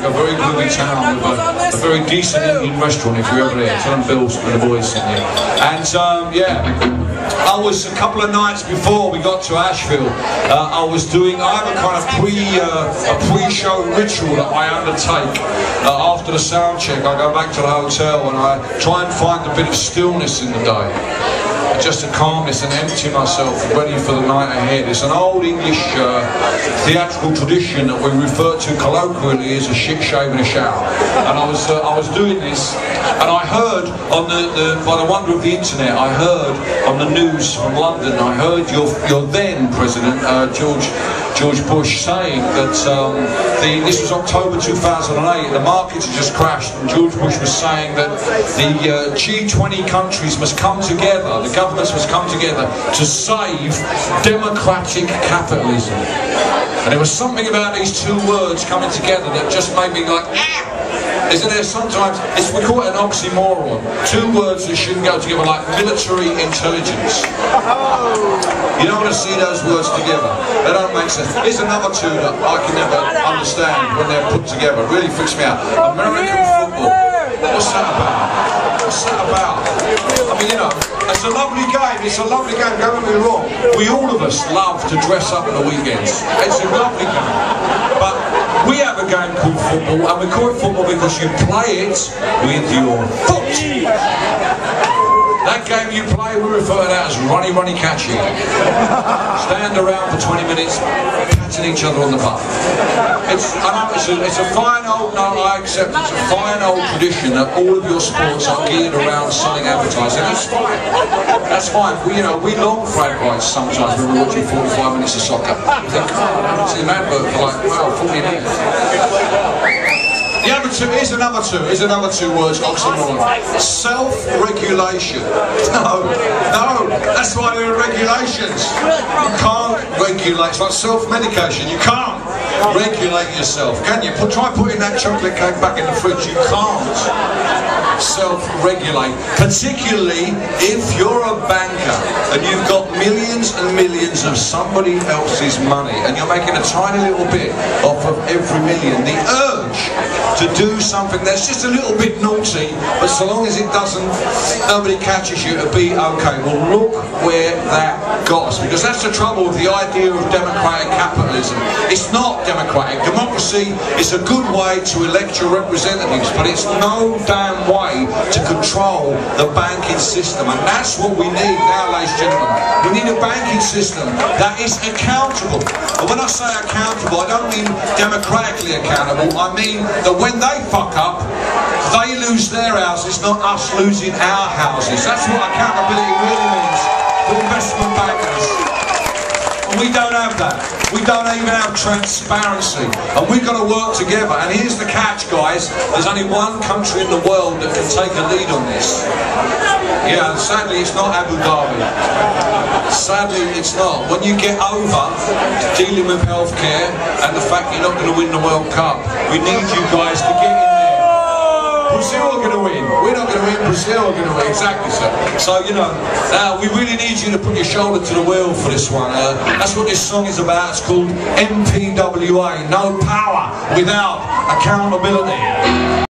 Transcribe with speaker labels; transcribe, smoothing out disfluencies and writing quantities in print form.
Speaker 1: a very groovy town with a very decent Indian restaurant if you're ever there. Tell them Bill and the boys sent you. And yeah. I was a couple of nights before we got to Asheville. I have a kind of pre-show ritual that I undertake after the sound check. I go back to the hotel and I try and find a bit of stillness in the day, just to calmness and empty myself, ready for the night ahead. It's an old English theatrical tradition that we refer to colloquially as a shit shave in a shower. And I was doing this, and I heard on by the wonder of the internet, I heard on the news from London, I heard your then President George Bush saying that this was October 2008, the markets had just crashed, and George Bush was saying that the G20 countries must come together, the governments must come together to save democratic capitalism. And there was something about these two words coming together that just made me like, ah! Isn't there sometimes, we call it an oxymoron, two words that shouldn't go together, like military intelligence. You don't want to see those words together, they don't make sense. Here's another two that I can never understand when they're put together, it really freaks me out. American football, what's that about? What's that about? I mean, you know, it's a lovely game, don't get me wrong. All of us love to dress up on the weekends. It's a lovely game. But we have a game called football, and we call it football because you play it with your foot. That game you play, we refer to that as runny catchy. Stand around for 20 minutes, patting each other on the butt. It's a fine old, no, I accept, it's a fine old tradition that all of your sports are geared around selling advertising. That's fine. That's fine. We long for advice sometimes when we're watching 45 minutes of soccer. We think, oh, I haven't seen an advert for like, well, 40 minutes. The other two, here's another two words, oxymoron. Self-regulation. No, that's why there are regulations. You can't regulate, it's like self-medication, you can't regulate yourself, can you? Try putting that chocolate cake back in the fridge, you can't self-regulate, particularly if you're a banker and you've got millions and millions of somebody else's money and you're making a tiny little bit off of every million. The urge to do something that's just a little bit naughty, but so long as it doesn't, nobody catches you, it'll be okay. Well, look where that got us, because that's the trouble with the idea of democratic capitalism. It's not democratic. Democracy is a good way to elect your representatives, but it's no damn way to control the banking system, and that's what we need now, ladies and gentlemen. We need a banking system that is accountable. And when I say accountable, I don't mean democratically accountable, I mean that when they fuck up, they lose their houses, not us losing our houses. That's what accountability really means for investment bankers. And we don't have that. We don't even have transparency. And we've got to work together. And here's the catch, guys. There's only one country in the world that can take a lead on this. Yeah, and sadly it's not Abu Dhabi. Sadly it's not. When you get over dealing with healthcare and the fact you're not going to win the World Cup, we need you guys to get in there. Brazil are going to win. We're not going to win. Brazil are going to win. Exactly, sir. So, you know, we really need you to put your shoulder to the wheel for this one. That's what this song is about. It's called MPWA. No power without accountability.